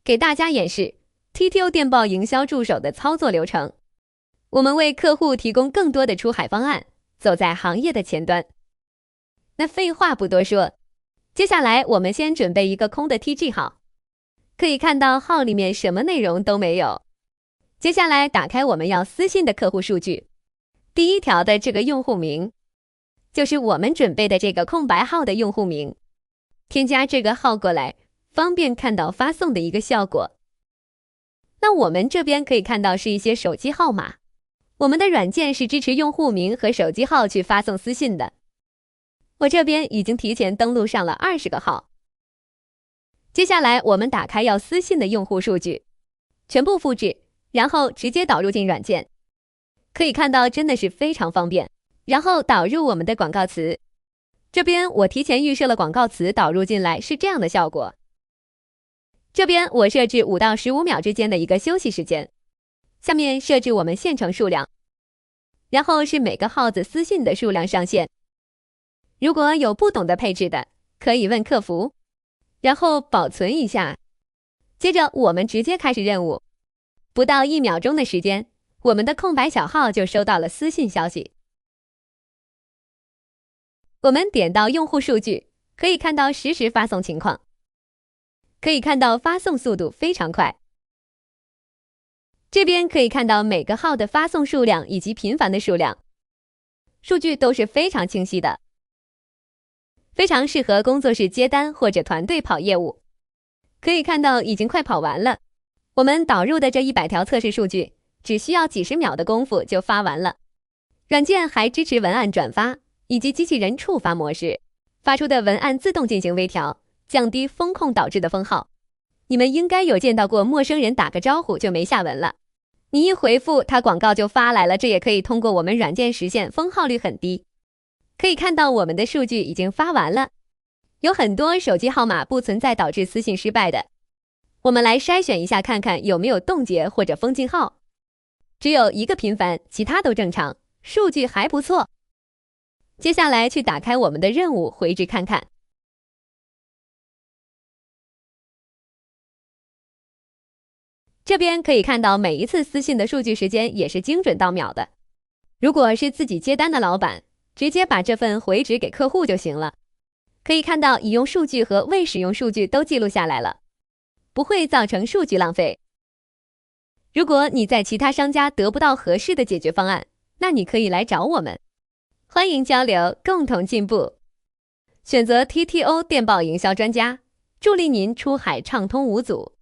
给大家演示 TTO 电报营销助手的操作流程。我们为客户提供更多的出海方案，走在行业的前端。那废话不多说，接下来我们先准备一个空的 TG 号，可以看到号里面什么内容都没有。接下来打开我们要私信的客户数据，第一条的这个用户名，就是我们准备的这个空白号的用户名，添加这个号过来，方便看到发送的一个效果。那我们这边可以看到是一些手机号码，我们的软件是支持用户名和手机号去发送私信的。我这边已经提前登录上了20个号。接下来我们打开要私信的用户数据，全部复制，然后直接导入进软件。可以看到真的是非常方便。然后导入我们的广告词，这边我提前预设了广告词导入进来是这样的效果。这边我设置5到15秒之间的一个休息时间，下面设置我们线程数量，然后是每个号子私信的数量上限。如果有不懂得配置的，可以问客服，然后保存一下。接着我们直接开始任务，不到1秒钟的时间，我们的空白小号就收到了私信消息。我们点到用户数据，可以看到实时发送情况，可以看到发送速度非常快。这边可以看到每个号的发送数量以及频繁的数量，数据都是非常清晰的，非常适合工作室接单或者团队跑业务。可以看到已经快跑完了，我们导入的这100条测试数据，只需要几十秒的功夫就发完了。软件还支持文案转发以及机器人触发模式，发出的文案自动进行微调，降低风控导致的封号。你们应该有见到过陌生人打个招呼就没下文了，你一回复他广告就发来了，这也可以通过我们软件实现，封号率很低。可以看到我们的数据已经发完了，有很多手机号码不存在导致私信失败的。我们来筛选一下看看有没有冻结或者封禁号，只有1个频繁，其他都正常，数据还不错。接下来去打开我们的任务回执看看。这边可以看到每一次私信的数据时间也是精准到秒的。如果是自己接单的老板，直接把这份回执给客户就行了。可以看到已用数据和未使用数据都记录下来了，不会造成数据浪费。如果你在其他商家得不到合适的解决方案，那你可以来找我们。欢迎交流，共同进步。选择 TTO 电报营销专家，助力您出海畅通无阻。